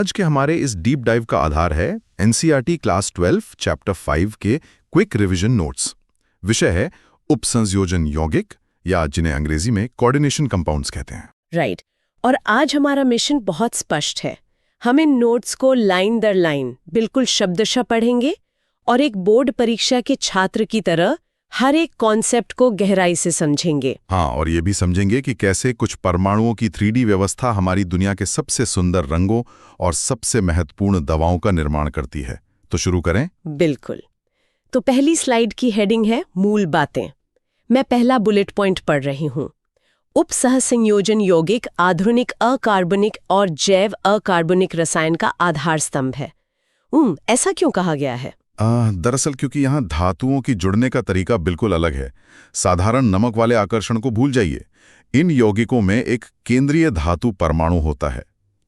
आज के हमारे इस डीप डाइव का आधार है एनसीईआरटी क्लास 12 चैप्टर 5 के क्विक रिवीजन नोट्स। विषय है उपसंयोजन यौगिक या जिन्हें अंग्रेजी में कोऑर्डिनेशन कंपाउंड्स कहते हैं। राइट। और आज हमारा मिशन बहुत स्पष्ट है। हम इन नोट्स को लाइन दर लाइन बिल्कुल शब्दशः पढ़ेंगे और एक बोर्ड परीक्षा के छात्र की तरह हर एक कॉन्सेप्ट को गहराई से समझेंगे। हाँ, और ये भी समझेंगे कि कैसे कुछ परमाणुओं की 3D व्यवस्था हमारी दुनिया के सबसे सुंदर रंगों और सबसे महत्वपूर्ण दवाओं का निर्माण करती है। तो शुरू करें। बिल्कुल। तो पहली स्लाइड की हेडिंग है मूल बातें। मैं पहला बुलेट पॉइंट पढ़ रही हूँ। उपसहसंयोजन यौगिक आधुनिक अकार्बनिक और जैव अकार्बनिक रसायन का आधार स्तंभ है। ऐसा क्यों कहा गया है? दरअसल क्योंकि यहाँ धातुओं की जुड़ने का तरीका बिल्कुल अलग है। साधारण नमक वाले आकर्षण को भूल जाइए। इन यौगिकों में एक केंद्रीय धातु परमाणु होता है।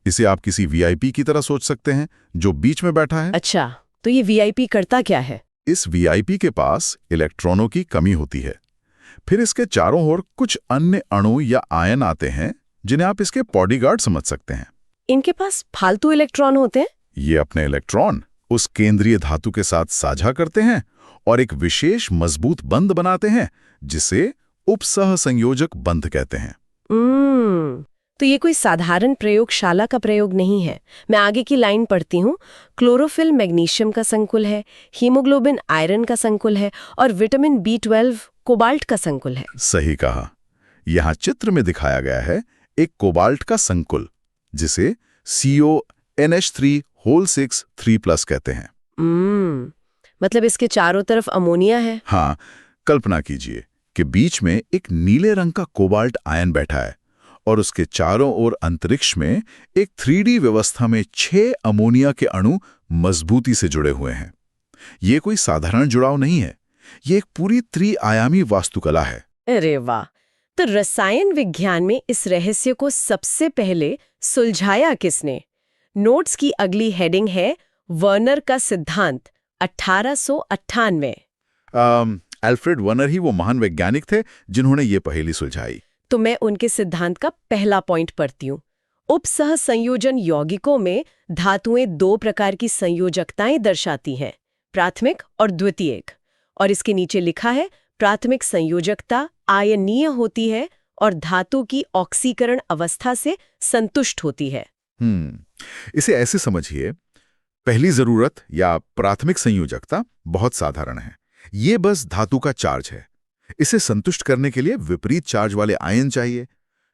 इसे आप किसी वीआईपी की तरह सोच सकते हैं जो बीच में बैठा है। अच्छा, तो ये वीआईपी करता क्या है? इस वीआईपी के पास इलेक्ट्रॉनों की कमी होती है। फिर इसके चारों ओर कुछ अन्य अणु या आयन आते हैं जिन्हें आप इसके बॉडीगार्ड समझ सकते हैं। इनके पास फालतू इलेक्ट्रॉन होते हैं? ये अपने इलेक्ट्रॉन उस केंद्रीय धातु के साथ साझा करते हैं और एक विशेष मजबूत बंध बनाते हैं जिसे उपसहसंयोजक बंध कहते हैं। तो ये कोई साधारण प्रयोगशाला का प्रयोग नहीं है। मैं आगे की लाइन पढ़ती हूँ। क्लोरोफिल मैग्नीशियम का संकुल है, हीमोग्लोबिन आयरन का संकुल है और विटामिन B12 कोबाल्ट का संकुल है। सही कहा। यहाँ चित्र में दिखाया गया है एक कोबाल्ट का संकुल जिसे CONH3 3+ कहते हैं। मतलब इसके चारों तरफ अमोनिया है। हाँ, कल्पना कीजिए कि बीच में एक नीले रंग का कोबाल्ट आयन बैठा है और उसके चारों ओर अंतरिक्ष में एक 3D व्यवस्था में 6 अमोनिया के अणु मजबूती से जुड़े हुए हैं। ये कोई साधारण जुड़ाव नहीं है, ये एक पूरी त्रिआयामी वास्तुकला है। अरे वाह! तो रसायन विज्ञान में इस रहस्य को सबसे पहले सुलझाया किसने? नोट्स की अगली हेडिंग है वर्नर का सिद्धांत 1898। अल्फ्रेड वर्नर ही वो महान वैज्ञानिक थे जिन्होंने ये पहेली सुलझाई। तो मैं उनके सिद्धांत का पहला पॉइंट पढ़ती हूँ। उपसहसंयोजन यौगिकों में धातुएं 2 प्रकार की संयोजकताएं दर्शाती हैं, प्राथमिक और द्वितीयक। और इसके नीचे लिखा है प्राथमिक संयोजकता आयनीय होती है और धातु की ऑक्सीकरण अवस्था से संतुष्ट होती है। इसे ऐसे समझिए, पहली जरूरत या प्राथमिक संयोजकता बहुत साधारण है। ये बस धातु का चार्ज है। इसे संतुष्ट करने के लिए विपरीत चार्ज वाले आयन चाहिए।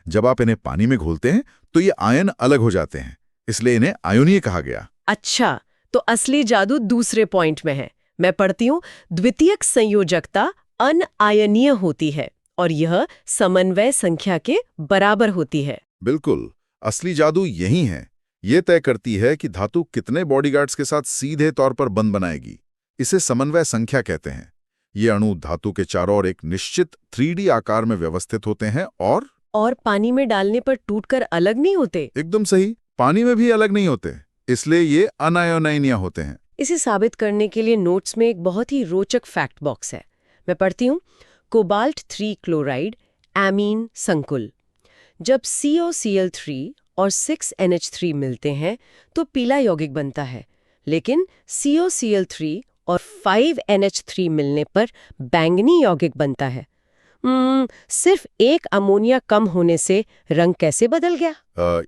जब आप इन्हें पानी में घोलते हैं तो ये आयन अलग हो जाते हैं, इसलिए इन्हें आयोनीय कहा गया। अच्छा, तो असली जादू दूसरे पॉइंट में है। मैं पढ़ती हूँ, द्वितीयक संयोजकता अनआयनीय होती है और यह समन्वय संख्या के बराबर होती है। बिल्कुल, असली जादू यही है। ये तय करती है कि धातु कितने बॉडीगार्ड्स के साथ सीधे तौर पर बंध बनाएगी। इसे समन्वय संख्या कहते हैं। ये अणु धातु के चारों ओर एक निश्चित 3D आकार में व्यवस्थित होते हैं और पानी में डालने पर टूटकर अलग नहीं होते। एकदम सही, पानी में भी अलग नहीं होते, इसलिए ये अनायोनाइनिया होते हैं। इसे साबित करने के लिए नोट्स में एक बहुत ही रोचक फैक्ट बॉक्स है। मैं पढ़ती हूँ, कोबाल्ट 3 क्लोराइड एमीन संकुल। जब COCl3 और 6NH3 मिलते हैं तो पीला यौगिक बनता है, लेकिन COCl3 और 5NH3 मिलने पर बैंगनी यौगिक बनता है। सिर्फ एक अमोनिया कम होने से रंग कैसे बदल गया?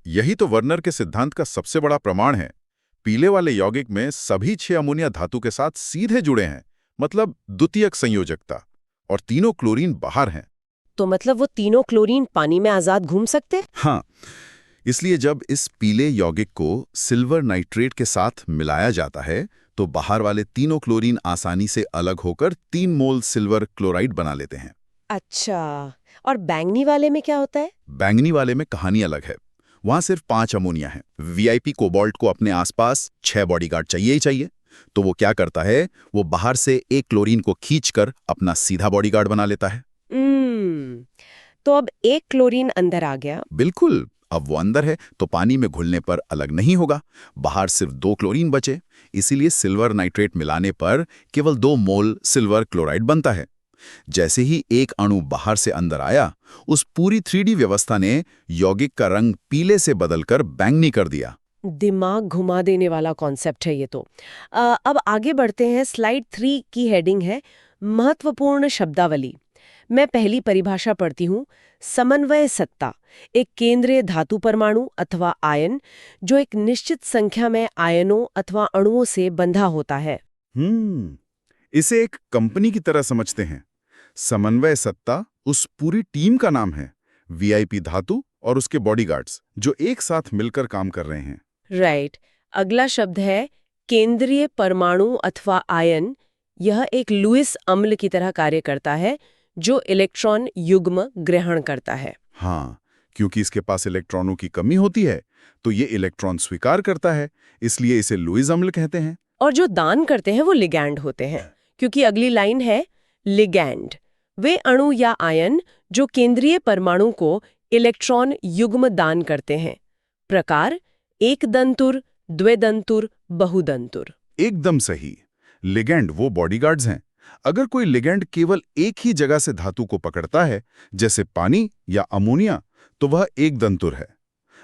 यही तो वर्नर के सिद्धांत का सबसे बड़ा प्रमाण है। पीले वाले यौगिक में सभी 6 अमोनिया धातु के साथ सीधे जुड़े हैं, मतलब द्वितीयक संयोजकता, और तीनों क्लोरीन बाहर हैं। तो मतलब वो तीनों क्लोरीन पानी में आजाद घूम सकते? हाँ, इसलिए जब इस पीले यौगिक को सिल्वर नाइट्रेट के साथ मिलाया जाता है तो बाहर वाले तीनों क्लोरीन आसानी से अलग होकर 3 मोल सिल्वर क्लोराइड बना लेते हैं। अच्छा, और बैंगनी वाले में क्या होता है? बैंगनी वाले में कहानी अलग है। वहां सिर्फ 5 अमोनिया है। वीआईपी कोबाल्ट को अपने आसपास 6 बॉडीगार्ड चाहिए ही चाहिए। तो वो क्या करता है, वो बाहर से एक क्लोरीन को खींचकर अपना सीधा बॉडीगार्ड बना लेता है। तो अब एक क्लोरीन अंदर आ गया। बिल्कुल, अब वो अंदर है तो पानी में घुलने पर अलग नहीं होगा। बाहर सिर्फ 2 क्लोरीन बचे, इसीलिए सिल्वर नाइट्रेट मिलाने पर केवल 2 मोल सिल्वर क्लोराइड बनता है। जैसे ही एक अणु बाहर से अंदर आया, उस पूरी 3D व्यवस्था ने यौगिक का रंग पीले से बदलकर बैंगनी कर दिया। दिमाग घुमा देने वाला कॉन्सेप्ट है ये तो। अब आगे बढ़ते हैं। स्लाइड 3 की हेडिंग है महत्वपूर्ण शब्दावली। मैं पहली परिभाषा पढ़ती हूँ। समन्वय सत्ता एक केंद्रीय धातु परमाणु अथवा आयन जो एक निश्चित संख्या में आयनों अथवा अणुओं से बंधा होता है। इसे एक कंपनी की तरह समझते हैं। समन्वय सत्ता उस पूरी टीम का नाम है, वीआईपी धातु और उसके बॉडीगार्ड्स जो एक साथ मिलकर काम कर रहे हैं। राइट। अगला शब्द है केंद्रीय परमाणु अथवा आयन। यह एक लुईस अम्ल की तरह कार्य करता है जो इलेक्ट्रॉन युग्म ग्रहण करता है। हाँ, क्योंकि इसके पास इलेक्ट्रॉनों की कमी होती है तो ये इलेक्ट्रॉन स्वीकार करता है, इसलिए इसे लुईस अम्ल कहते हैं। और जो दान करते हैं वो लिगैंड होते हैं, क्योंकि अगली लाइन है लिगैंड। वे अणु या आयन जो केंद्रीय परमाणु को इलेक्ट्रॉन युग्म दान करते हैं। प्रकार एक दंतुर, द्विदंतुर, बहुदंतुर। एकदम सही। लिगैंड वो बॉडीगार्ड्स हैं। अगर कोई लिगैंड केवल एक ही जगह से धातु को पकड़ता है, जैसे पानी या अमोनिया, तो वह एक दंतुर है।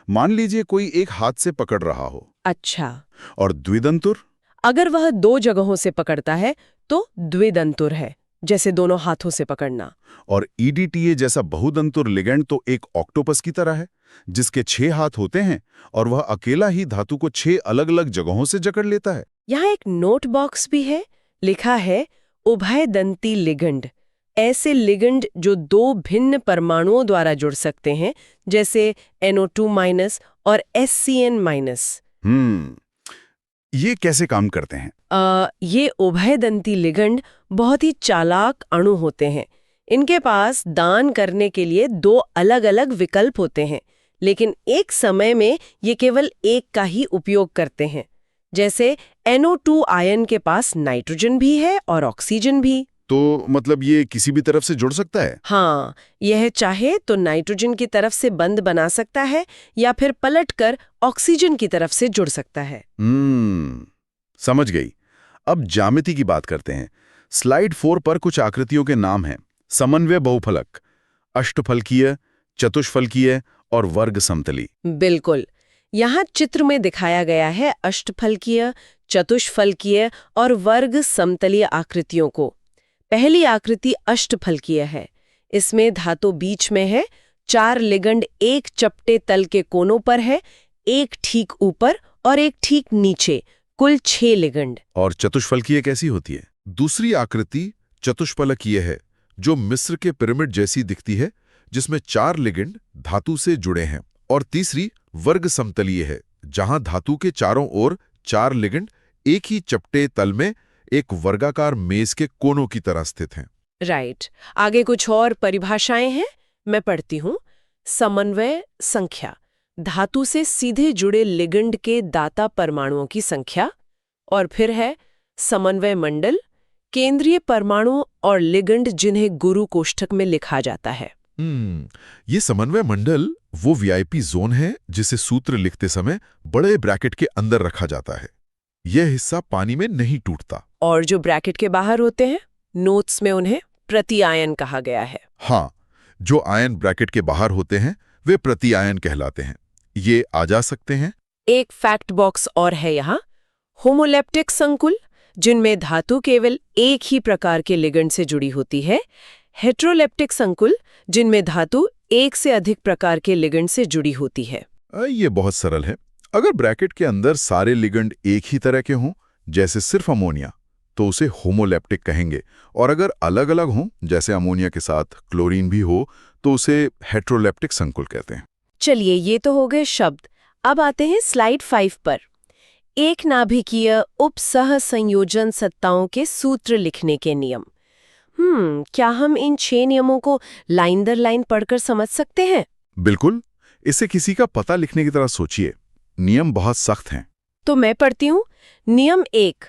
मान लीजिए कोई एक हाथ से पकड़ रहा हो। अच्छा। और द्विदंतुर? अगर वह 2 जगहों से पकड़ता है तो द्विदंतुर है, जैसे दोनों हाथों से पकड़ना। और ईडीटीए जैसा बहुदंतुर लिगैंड तो एक ऑक्टोपस की तरह है, जिसके 6 हाथ होते हैं और वह अकेला ही धातु को 6 अलग-अलग जगहों से जकड़ लेता है। यहाँ एक नोट बॉक्स भी है, लिखा है उभयदंती लिगंड। ऐसे लिगंड जो 2 भिन्न परमाणुओं द्वारा जुड़ सकते हैं, जैसे NO2- और SCN-। ये कैसे काम करते हैं? ये उभयदंती लिगंड बहुत ही चालाक अणु होते हैं। इनके पास दान करने के लिए 2 अलग-अलग विकल्प होते हैं, लेकिन एक समय में ये केवल एक का ही उपयोग करते हैं। जैसे NO2 आयन के पास नाइट्रोजन भी है और ऑक्सीजन भी। तो मतलब ये किसी भी तरफ से जुड़ सकता है? हाँ, यह चाहे तो नाइट्रोजन की तरफ से बंध बना सकता है या फिर पलटकर ऑक्सीजन की तरफ से जुड़ सकता है। समझ गई। अब ज्यामिति की बात करते हैं। स्लाइड 4 पर कुछ आकृतियों के नाम हैं। समन्वय बहुफलक, अष्टफलकीय, चतुष्फलकीय और वर्ग समतली। बिल्कुल। यहाँ चित्र में दिखाया गया है अष्टफलकीय, चतुष्फलकीय और वर्ग समतलीय आकृतियों को। पहली आकृति अष्टफलकीय है। इसमें धातु बीच में है, 4 लिगंड एक चपटे तल के कोनों पर है, एक ठीक ऊपर और एक ठीक नीचे, कुल 6 लिगंड। और चतुष्फलकीय कैसी होती है? दूसरी आकृति चतुष्फलकीय है, जो मिस्र के पिरामिड जैसी दिखती है, जिसमें 4 लिगंड धातु से जुड़े हैं। और तीसरी वर्ग समतलीय है, जहां धातु के चारों ओर 4 लिगंड एक ही चपटे तल में एक वर्गाकार मेज के कोनों की तरह स्थित हैं। राइट। आगे कुछ और परिभाषाएं हैं, मैं पढ़ती हूँ। समन्वय संख्या धातु से सीधे जुड़े लिगंड के दाता परमाणुओं की संख्या। और फिर है समन्वय मंडल, केंद्रीय परमाणु और लिगंड जिन्हें गुरु कोष्ठक में लिखा जाता है। ये समन्वय मंडल वो वीआईपी जोन है जिसे सूत्र लिखते समय बड़े ब्रैकेट के अंदर रखा जाता है। यह हिस्सा पानी में नहीं टूटता। और जो ब्रैकेट के बाहर होते हैं, नोट्स में उन्हें प्रति आयन कहा गया है। हाँ, जो आयन ब्रैकेट के बाहर होते हैं वे प्रति आयन कहलाते हैं। ये आ जा सकते हैं। एक फैक्ट बॉक्स और है यहाँ। होमोलेप्टिक संकुल, जिनमें धातु केवल एक ही प्रकार के लिगंड से जुड़ी होती है। हेट्रोलेप्टिक संकुल, जिनमें धातु एक से अधिक प्रकार के लिगंड से जुड़ी होती है। ये बहुत सरल है। अगर ब्रैकेट के अंदर सारे लिगंड एक ही तरह के हों, जैसे सिर्फ अमोनिया, तो उसे होमोलेप्टिक कहेंगे। और अगर अलग अलग हों, जैसे अमोनिया के साथ क्लोरीन भी हो, तो उसे हेट्रोलेप्टिक संकुल कहते हैं। चलिए, ये तो हो गए शब्द। अब आते हैं स्लाइड 5 पर। एक नाभिकीय उपसह संयोजन सत्ताओं के सूत्र लिखने के नियम। क्या हम इन 6 नियमों को लाइन दर लाइन पढ़कर समझ सकते हैं? बिल्कुल। इसे किसी का पता लिखने की तरह सोचिए। नियम बहुत सख्त हैं। तो मैं पढ़ती हूँ। नियम 1,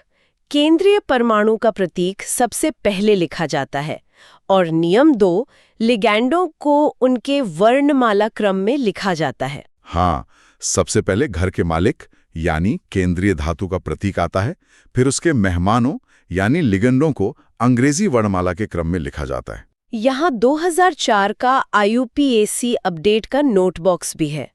केंद्रीय परमाणु का प्रतीक सबसे पहले लिखा जाता है। और नियम 2, लिगैंडों को उनके वर्णमाला क्रम में लिखा जाता है। हाँ, सबसे पहले घर के मालिक यानी केंद्रीय धातु का प्रतीक आता है, फिर उसके मेहमानों यानी लिगंडों को अंग्रेजी वर्णमाला के क्रम में लिखा जाता है। यहाँ 2004 का IUPAC अपडेट का नोट बॉक्स भी है।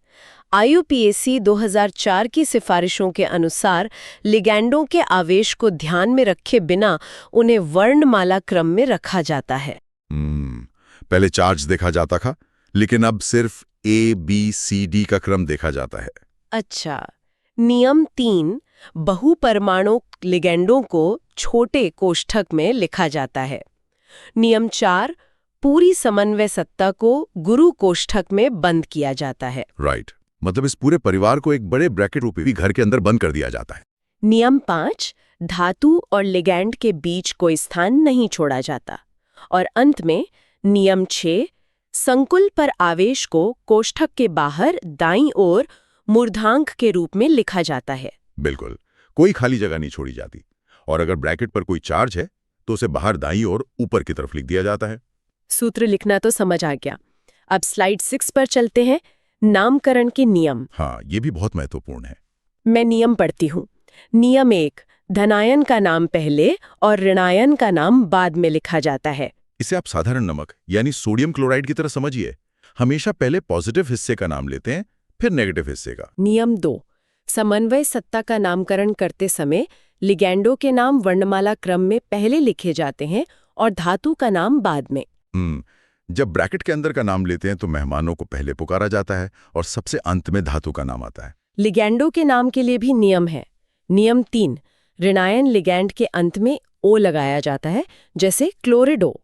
IUPAC 2004 की सिफारिशों के अनुसार लिगैंडों के आवेश को ध्यान में रखे बिना उन्हें वर्णमाला क्रम में रखा जाता है। पहले चार्ज देखा जाता था, लेकिन अब सिर्फ ABCD का क्रम देखा जाता है। अच्छा। नियम 3 बहुपरमाणु लिगैंडों को छोटे कोष्ठक में लिखा जाता है। नियम 4 पूरी समन्वय सत्ता को गुरु कोष्ठक में बंद किया जाता है। राइट, मतलब इस पूरे परिवार को एक बड़े ब्रैकेट रूप में घर के अंदर बंद कर दिया जाता है। नियम 5 धातु और लिगैंड के बीच कोई स्थान नहीं छोड़ा जाता। और अंत में नियम 6 संकुल पर आवेश को कोष्ठक के बाहर दाईं ओर मूर्धांक के रूप में लिखा जाता है। बिल्कुल, कोई खाली जगह नहीं छोड़ी जाती। और अगर ब्रैकेट पर कोई चार्ज है तो उसे बाहर दाईं ओर ऊपर की तरफ लिख दिया जाता है। सूत्र लिखना तो समझ आ गया। अब स्लाइड 6 पर चलते हैं। नामकरण के नियम। हाँ, ये भी बहुत महत्वपूर्ण है। मैं नियम पढ़ती हूँ। नियम 1 धनायन का नाम पहले और ऋणायन का नाम बाद में लिखा जाता है। इसे आप साधारण नमक यानी सोडियम क्लोराइड की तरह समझिए। हमेशा पहले पॉजिटिव हिस्से का नाम लेते हैं, फिर नेगेटिव हिस्से का। नियम 2 समन्वय सत्ता का नामकरण करते समय लिगैंडों के नाम वर्णमाला क्रम में पहले लिखे जाते हैं और धातु का नाम बाद में। जब ब्रैकेट के अंदर का नाम लेते हैं तो मेहमानों को पहले पुकारा जाता है और सबसे अंत में धातु का नाम आता है। लिगैंडों के नाम के लिए भी नियम है। नियम 3 ऋणायन लिगैंड के अंत में ओ लगाया जाता है, जैसे क्लोरिडो।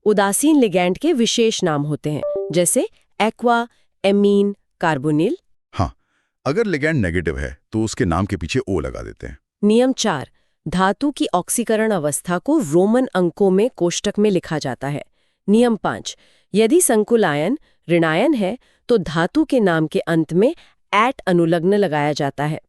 उदासीन लिगैंड के विशेष नाम होते हैं, जैसे एक्वा, एमीन, कार्बोनिल। हाँ, अगर लिगैंड नेगेटिव है तो उसके नाम के पीछे ओ लगा देते हैं। नियम 4 धातु की ऑक्सीकरण अवस्था को रोमन अंकों में कोष्ठक में लिखा जाता है। नियम 5 यदि संकुल आयन ऋणायन है तो धातु के नाम के अंत में एट अनुलग्न लगाया जाता है।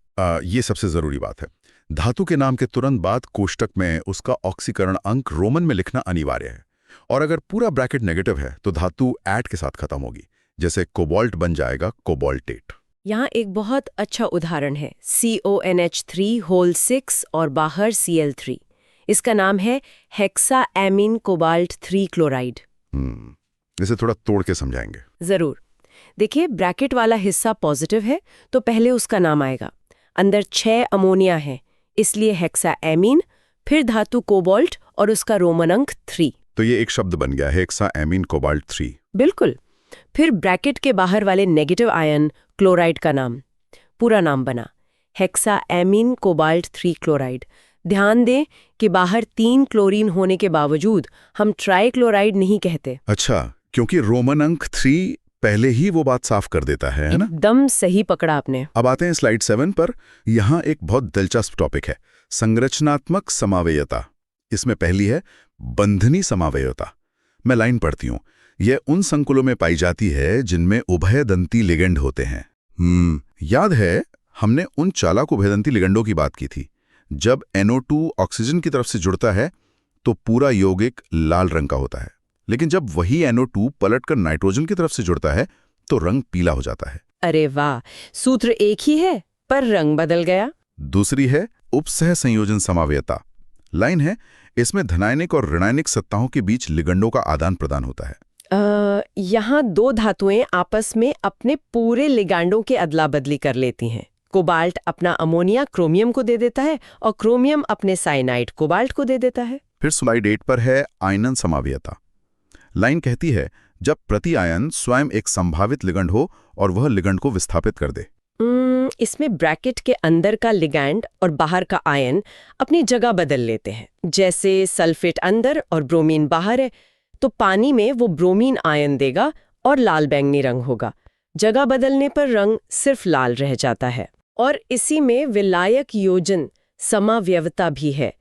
ये सबसे जरूरी बात है। धातु के नाम के तुरंत बाद कोष्ठक में उसका ऑक्सीकरण अंक रोमन में लिखना अनिवार्य है। और अगर पूरा ब्रैकेट नेगेटिव है तो धातु एट के साथ खत्म होगी, जैसे कोबाल्ट बन जाएगा कोबाल्टेट। यहाँ एक बहुत अच्छा उदाहरण है CONH3 होल 6 और बाहर Cl3। इसका नाम है हेक्साएमीन कोबाल्ट 3 क्लोराइड। इसे थोड़ा तोड़ के समझाएंगे। जरूर। देखिए, ब्रैकेट वाला हिस्सा पॉजिटिव है तो पहले उसका नाम आएगा। अंदर 6 अमोनिया है, इसलिए हेक्साएमीन, फिर धातु कोबाल्ट और उसका रोमन अंक 3। तो ये एक शब्द बन गया है, हेक्साएमीन कोबाल्ट 3। बिल्कुल। फिर ब्रैकेट के बाहर वाले नेगेटिव आयन क्लोराइड का नाम, पूरा नाम बना हेक्साएमीन कोबाल्ट 3 क्लोराइड। ध्यान दें कि बाहर 3 क्लोरीन होने के बावजूद हम ट्राइक्लोराइड नहीं कहते। अच्छा, क्योंकि रोमन अंक 3 पहले ही वो बात साफ कर देता है ना? एकदम सही पकड़ा आपने। अब आते हैं स्लाइड 7 पर। यहाँ एक बहुत दिलचस्प टॉपिक है, संरचनात्मक समावेयता। इसमें पहली है बंधनी समावेयता। मैं लाइन पढ़ती हूँ। यह उन संकुलों में पाई जाती है जिनमें उभयदंती लिगेंड होते हैं। याद है हमने उन चालक उभयदंती लिगेंडों की बात की थी। जब NO2 ऑक्सीजन की तरफ से जुड़ता है तो पूरा यौगिक लाल रंग का होता है, लेकिन जब वही NO2 पलटकर नाइट्रोजन की तरफ से जुड़ता है तो रंग पीला हो जाता है। अरे वाह, सूत्र एक ही है पर रंग बदल गया। दूसरी है उपसह संयोजन समावेयता। लाइन है, इसमें धनायनिक और ऋणायनिक सत्ताओं के बीच लिगेंडों का आदान प्रदान होता है। यहाँ 2 धातुएं आपस में अपने पूरे लिगैंडों के अदला बदली कर लेती हैं। कोबाल्ट अपना अमोनिया क्रोमियम को दे देता है और क्रोमियम अपने साइनाइड कोबाल्ट को दे देता है। फिर स्लाइड 8 पर है आयनन समावेयता। लाइन कहती है, जब प्रति आयन स्वयं एक संभावित लिगेंड हो और वह लिगेंड को विस्थापित कर दे। इसमें ब्रैकेट के अंदर का लिगैंड और बाहर का आयन अपनी जगह बदल लेते हैं। जैसे सल्फेट अंदर और ब्रोमीन बाहर है तो पानी में वो ब्रोमीन आयन देगा और लाल बैंगनी रंग होगा। जगह बदलने पर रंग सिर्फ लाल रह जाता है। और इसी में विलायक योजन समाव्यवता भी है।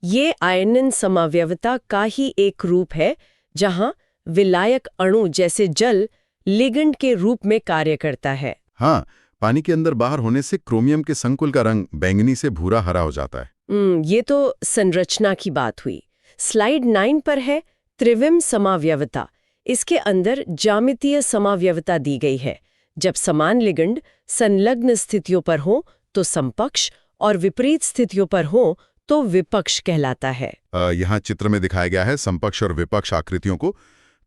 ये आयनन समाव्यवता का ही एक रूप है जहां विलायक अणु जैसे जल लिगेंड के रूप में कार्य करता है। हाँ, पानी के अंदर बाहर होने से क्रोमियम के संकुल का रंग बैंगनी से भूरा हरा हो जाता है। ये तो संरचना की बात हुई। स्लाइड 9 पर है त्रिविम समाव्यवता। इसके अंदर ज्यामितीय समाव्यवता दी गई है। जब समान लिगेंड संलग्न स्थितियों पर हो तो समपक्ष और विपरीत स्थितियों पर हो तो विपक्ष कहलाता है। यहाँ चित्र में दिखाया गया है समपक्ष और विपक्ष आकृतियों को।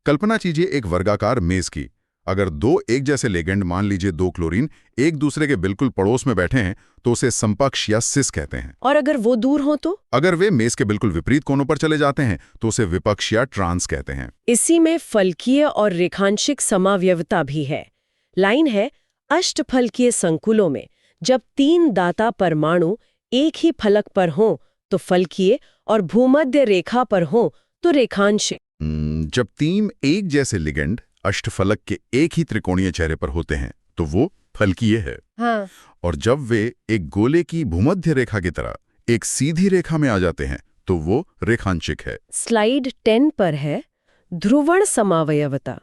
कल्पना कीजिए एक वर्गाकार मेज की। अगर दो एक जैसे लिगेंड, मान लीजिए दो क्लोरीन, एक दूसरे के बिल्कुल पड़ोस में बैठे हैं तो उसे समपक्ष या सिस कहते हैं। और अगर वो दूर हो तो? अगर वे मेज के बिल्कुल विपरीत कोनों पर चले जाते हैं तो उसे विपक्ष या ट्रांस कहते हैं। इसी में फलकीय और रेखांशिक समावयवता भी है। लाइन है, अष्टफलकीय संकुलों में जब 3 दाता परमाणु एक ही फलक पर हों तो फलकीय और भूमध्य रेखा पर हों तो रेखांशिक। जब 3 एक जैसे लिगेंड अष्टफलक के एक ही त्रिकोणीय चेहरे पर होते हैं तो वो फलकीय है। हाँ। और जब वे एक गोले की भूमध्य रेखा की तरह एक सीधी रेखा में आ जाते हैं तो वो रेखांशिक है। स्लाइड 10 पर है ध्रुवण समावयवता।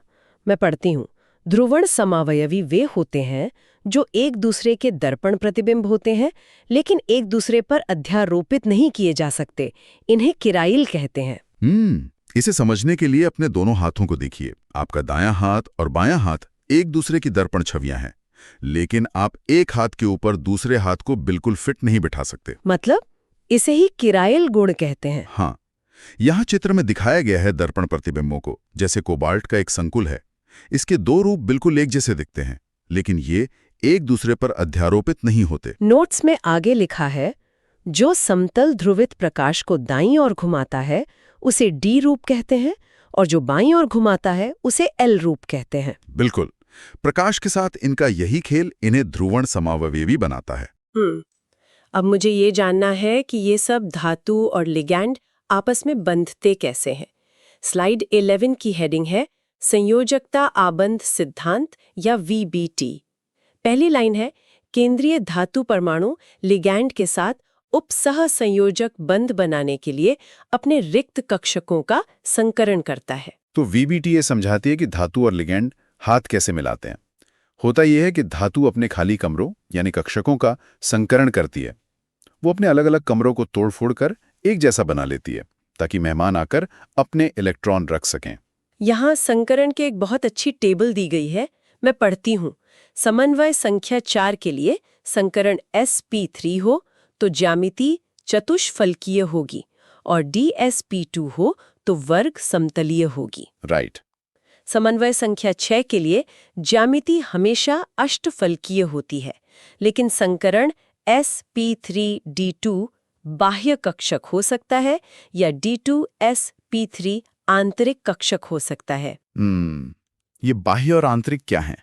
मैं पढ़ती हूँ, ध्रुवण समावयवी वे होते हैं जो एक दूसरे के दर्पण प्रतिबिंब होते हैं लेकिन एक दूसरे पर अध्यारोपित नहीं किए जा सकते। इन्हें किराइल कहते हैं। इसे समझने के लिए अपने दोनों हाथों को देखिए। आपका दायां हाथ और बायां हाथ एक दूसरे की दर्पण छवियां हैं, लेकिन आप एक हाथ के ऊपर दूसरे हाथ को बिल्कुल फिट नहीं बिठा सकते। मतलब इसे ही किराइल गुण कहते हैं। हाँ, यहाँ चित्र में दिखाया गया है दर्पण प्रतिबिंबों को जैसे कोबाल्ट का एक संकुल है। इसके 2 रूप बिल्कुल एक जैसे दिखते हैं, लेकिन ये एक दूसरे पर अध्यारोपित नहीं होते। नोट्स में आगे लिखा है, जो समतल ध्रुवित प्रकाश को दाईं ओर घुमाता है उसे डी रूप कहते हैं और जो बाईं ओर घुमाता है उसे एल रूप कहते हैं। बिल्कुल, प्रकाश के साथ इनका यही खेल इन्हें ध्रुवण समावयवी बनाता है। अब मुझे ये जानना है कि ये सब धातु और लिगैंड आपस में बंधते कैसे हैं। स्लाइड 11 की हेडिंग है संयोजकता आबंध सिद्धांत या VBT। पहली लाइन है, केंद्रीय धातु परमाणु लिगैंड के साथ उपसह संयोजक बंध बनाने के लिए अपने रिक्त कक्षकों का संकरण करता है। तो VBT ये समझाती है कि धातु और लिगैंड हाथ कैसे मिलाते हैं। होता यह है कि धातु अपने खाली कमरों यानी कक्षकों का संकरण करती है। वो अपने अलग अलग कमरों को तोड़-फोड़ कर एक जैसा बना लेती है ताकि मेहमान आकर अपने इलेक्ट्रॉन रख सकें। यहाँ संकरण की एक बहुत अच्छी टेबल दी गई है, मैं पढ़ती हूँ। समन्वय संख्या 4 के लिए संकरण sp3 हो तो ज्यामिति चतुष्फलकीय होगी और dsp2 हो तो वर्ग समतलीय होगी। राइट। समन्वय संख्या 6 के लिए ज्यामिति हमेशा अष्टफलकीय होती है, लेकिन संकरण sp3d2 बाह्य कक्षक हो सकता है या d2sp3 आंतरिक कक्षक हो सकता है। ये बाह्य और आंतरिक क्या है?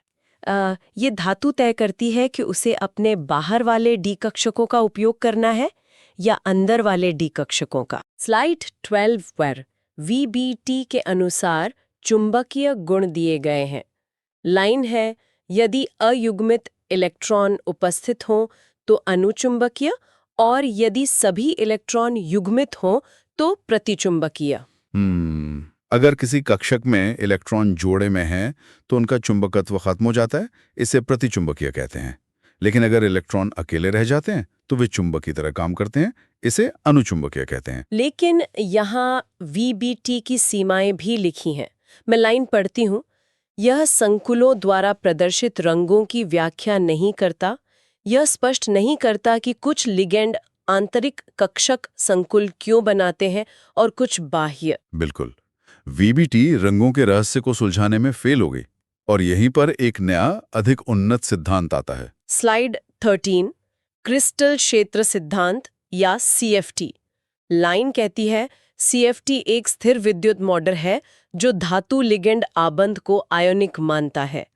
ये धातु तय करती है कि उसे अपने बाहर वाले डी कक्षकों का उपयोग करना है या अंदर वाले डी कक्षकों का। स्लाइड 12 पर VBT के अनुसार चुंबकीय गुण दिए गए हैं। लाइन है, यदि अयुग्मित इलेक्ट्रॉन उपस्थित हों तो अनुचुंबकीय और यदि सभी इलेक्ट्रॉन युग्मित हों तो प्रतिचुंबकीय। अगर किसी कक्षक में इलेक्ट्रॉन जोड़े में हैं तो उनका चुंबकत्व खत्म हो जाता है, इसे प्रतिचुंबकीय कहते हैं। लेकिन अगर इलेक्ट्रॉन अकेले रह जाते हैं तो वे चुंबक की तरह काम करते हैं, इसे अनुचुंबकीय कहते हैं। लेकिन यहाँ VBT की सीमाएं भी लिखी हैं। मैं लाइन पढ़ती हूँ, यह संकुलों द्वारा प्रदर्शित रंगों की व्याख्या नहीं करता। यह स्पष्ट नहीं करता कि कुछ लिगेंड आंतरिक कक्षक संकुल क्यों बनाते हैं और कुछ बाह्य। बिल्कुल, VBT रंगों के रहस्य को सुलझाने में फेल हो गई और यहीं पर एक नया अधिक उन्नत सिद्धांत आता है। स्लाइड 13 क्रिस्टल क्षेत्र सिद्धांत या CFT। लाइन कहती है, CFT एक स्थिर विद्युत मॉडल है जो धातु लिगेंड आबंध को आयोनिक मानता है।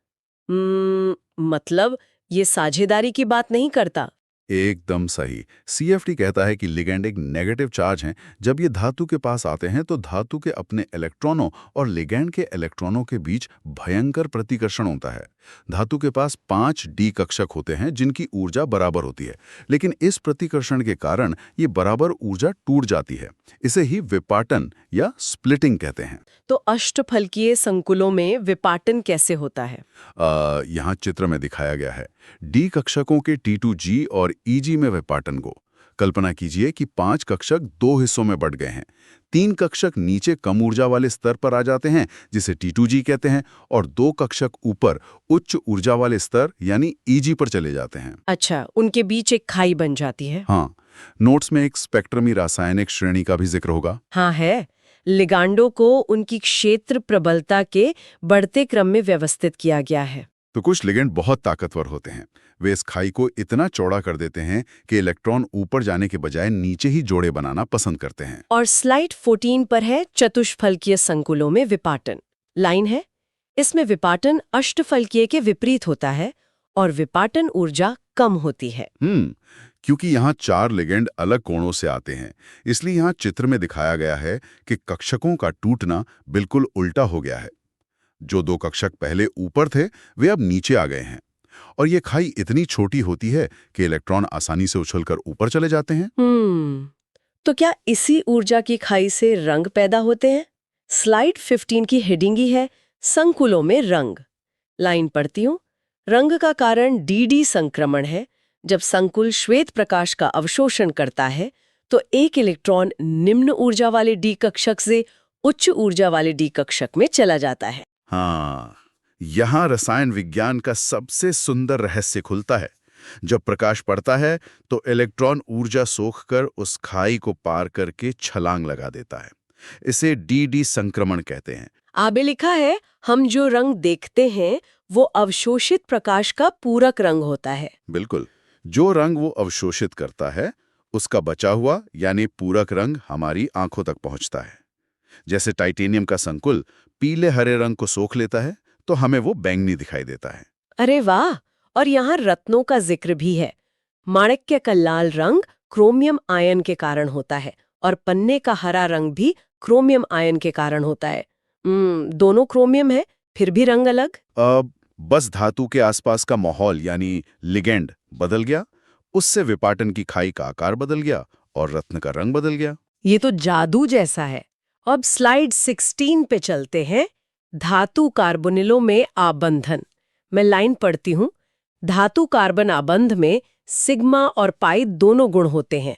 मतलब ये साझेदारी की बात नहीं करता। एकदम सही। CFT कहता है कि लिगेंड एक नेगेटिव चार्ज हैं। जब ये धातु के पास आते हैं तो धातु के अपने इलेक्ट्रॉनों और लिगेंड के इलेक्ट्रॉनों के बीच भयंकर प्रतिकर्षण होता है। धातु के पास 5 डी कक्षक होते हैं जिनकी ऊर्जा बराबर होती है, लेकिन इस प्रतिकर्षण के कारण ये बराबर ऊर्जा टूट जाती है। इसे ही विपाटन या स्प्लिटिंग कहते हैं। तो अष्टफलकीय संकुलों में विपाटन कैसे होता है? यहाँ चित्र में दिखाया गया है। डी कक्षकों के T2G और EG में विपाटन को कल्पना कीजिए कि 5 कक्षक 2 हिस्सों में बंट गए हैं। 3 कक्षक नीचे कम ऊर्जा वाले स्तर पर आ जाते हैं जिसे T2G कहते हैं और 2 कक्षक ऊपर उच्च ऊर्जा वाले स्तर यानी EG पर चले जाते हैं। अच्छा, उनके बीच एक खाई बन जाती है। हाँ, नोट्स में एक स्पेक्ट्रमी रासायनिक श्रेणी का भी जिक्र होगा। हाँ है। लिगांडों को उनकी क्षेत्र प्रबलता के बढ़ते क्रम में व्यवस्थित किया गया है। तो कुछ लिगेंड बहुत ताकतवर होते हैं। वे इस खाई को इतना चौड़ा कर देते हैं कि इलेक्ट्रॉन ऊपर जाने के बजाय नीचे ही जोड़े बनाना पसंद करते हैं। और स्लाइड 14 पर है चतुष्फलकीय संकुलों में विपाटन। लाइन है, इसमें विपाटन अष्टफलकीय के विपरीत होता है और विपाटन ऊर्जा कम होती है। क्योंकि यहाँ 4 लिगेंड अलग कोणों से आते हैं, इसलिए यहाँ चित्र में दिखाया गया है कि कक्षकों का टूटना बिल्कुल उल्टा हो गया है। जो 2 कक्षक पहले ऊपर थे वे अब नीचे आ गए हैं और ये खाई इतनी छोटी होती है कि इलेक्ट्रॉन आसानी से उछलकर ऊपर चले जाते हैं। तो क्या इसी ऊर्जा की खाई से रंग पैदा होते हैं? स्लाइड 15 की हेडिंग ही है संकुलों में रंग। लाइन पढ़ती हूँ, रंग का कारण डी संक्रमण है। जब संकुल श्वेत प्रकाश का अवशोषण करता है तो एक इलेक्ट्रॉन निम्न ऊर्जा वाले डी कक्षक से उच्च ऊर्जा वाले डी कक्षक में चला जाता है। हाँ, यहाँ रसायन विज्ञान का सबसे सुंदर रहस्य खुलता है। जब प्रकाश पड़ता है तो इलेक्ट्रॉन ऊर्जा सोखकर उस खाई को पार करके छलांग लगा देता है। इसे डी संक्रमण कहते हैं। आगे लिखा है, हम जो रंग देखते हैं वो अवशोषित प्रकाश का पूरक रंग होता है। बिल्कुल, जो रंग वो अवशोषित करता है उसका बचा हुआ यानी पूरक रंग हमारी आंखों तक पहुंचता है। जैसे टाइटेनियम का संकुल पीले हरे रंग को सोख लेता है तो हमें वो बैंगनी दिखाई देता है। अरे वाह! और यहाँ रत्नों का जिक्र भी है। माणिक्य का लाल रंग क्रोमियम आयन के कारण होता है और पन्ने का हरा रंग भी क्रोमियम आयन के कारण होता है। दोनों क्रोमियम है, फिर भी रंग अलग। बस धातु के आसपास का माहौल यानी लिगेंड बदल गया, उससे विपाटन की खाई का आकार बदल गया और रत्न का रंग बदल गया। ये तो जादू जैसा है। अब स्लाइड 16 पे चलते हैं, धातु कार्बोनिलों में आबंधन। मैं लाइन पढ़ती हूँ, धातु कार्बन आबंध में सिग्मा और पाई दोनों गुण होते हैं।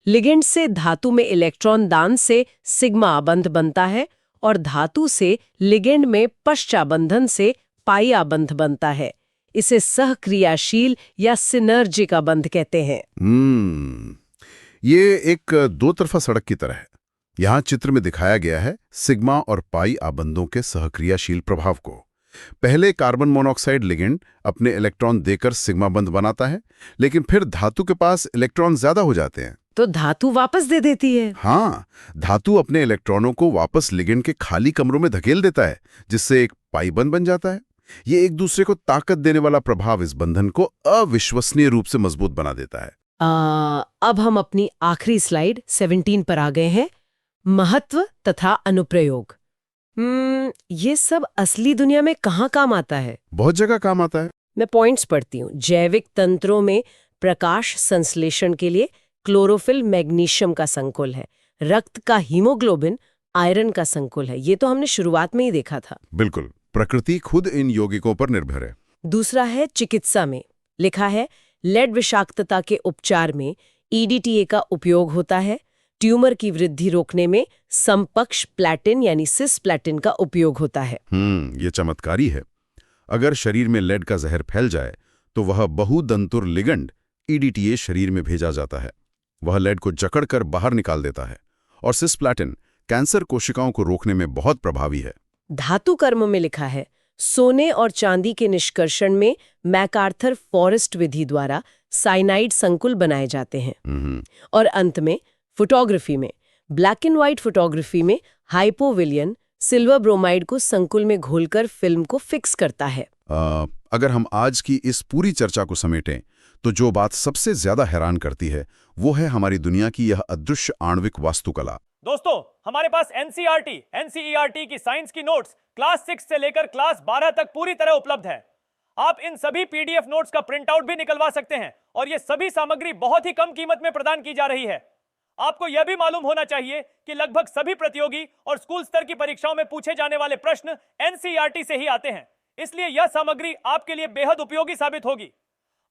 लिगेंड से धातु में इलेक्ट्रॉन दान से सिग्मा आबंध बनता है और धातु से लिगेंड में पश्चाबंधन से पाई आबंध बनता है। इसे सहक्रियाशील या सिनर्जिक आबंध कहते हैं। ये एक दो तरफा सड़क की तरह है। यहाँ चित्र में दिखाया गया है सिग्मा और पाई आबंधों के सहक्रियाशील प्रभाव को। पहले कार्बन मोनोऑक्साइड लिगेंड अपने इलेक्ट्रॉन देकर सिग्मा बंध बनाता है, लेकिन फिर धातु के पास इलेक्ट्रॉन ज्यादा हो जाते हैं तो धातु वापस दे देती है। हाँ, धातु अपने इलेक्ट्रॉनों को वापस लिगेंड के खाली कमरों में धकेल देता है, जिससे एक पाई बंध बन जाता है। ये एक दूसरे को ताकत देने वाला प्रभाव इस बंधन को अविश्वसनीय रूप से मजबूत बना देता है। अब हम अपनी आखिरी स्लाइड 17 पर आ गए हैं, महत्व तथा अनुप्रयोग। ये सब असली दुनिया में कहाँ काम आता है? बहुत जगह काम आता है। मैं पॉइंट्स पढ़ती हूँ। जैविक तंत्रों में प्रकाश संश्लेषण के लिए क्लोरोफिल मैग्नीशियम का संकुल है। रक्त का हीमोग्लोबिन आयरन का संकुल है। ये तो हमने शुरुआत में ही देखा था। बिल्कुल, प्रकृति खुद इन यौगिकों पर निर्भर है। दूसरा है चिकित्सा में। लिखा है लेड विषाक्तता के उपचार में EDTA का उपयोग होता है। ट्यूमर की वृद्धि रोकने में समपक्ष प्लैटिन यानी सिसप्लैटिन का उपयोग होता है। ये चमत्कारी है। अगर शरीर में लेड का जहर फैल जाए तो वह बहुदंतुर लिगंड EDTA शरीर में भेजा जाता है। वह लेड को जकड़कर बाहर निकाल देता है और सिसप्लैटिन कैंसर कोशिकाओं को रोकने में बहुत प्रभावी है। धातु कर्म में लिखा है सोने और चांदी के निष्कर्षण में मैकार्थर फॉरेस्ट विधि द्वारा साइनाइड संकुल बनाए जाते हैं। और अंत में फोटोग्राफी में ब्लैक एंड व्हाइट फोटोग्राफी में हाइपोविलियन सिल्वर ब्रोमाइड को संकुल में घोलकर फिल्म को फिक्स करता है। अगर हम आज की इस पूरी चर्चा को समेटें तो जो बात सबसे ज्यादा हैरान करती है वो है हमारी दुनिया की यह अदृश्य आणविक वास्तुकला। दोस्तों, हमारे पास NCERT की साइंस की नोट्स क्लास 6 से लेकर क्लास 12 तक पूरी तरह उपलब्ध है। आप इन सभी PDF नोट्स का प्रिंट आउट भी निकलवा सकते हैं और ये सभी सामग्री बहुत ही कम कीमत में प्रदान की जा रही है। आपको यह भी मालूम होना चाहिए कि लगभग सभी प्रतियोगी और स्कूल स्तर की परीक्षाओं में पूछे जाने वाले प्रश्न NCERT से ही आते हैं, इसलिए यह सामग्री आपके लिए बेहद उपयोगी साबित होगी।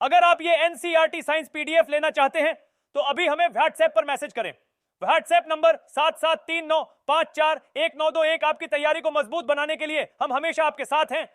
अगर आप ये NCERT साइंस PDF लेना चाहते हैं तो अभी हमें WhatsApp पर मैसेज करें। WhatsApp number 7739541921। आपकी तैयारी को मजबूत बनाने के लिए हम हमेशा आपके साथ हैं।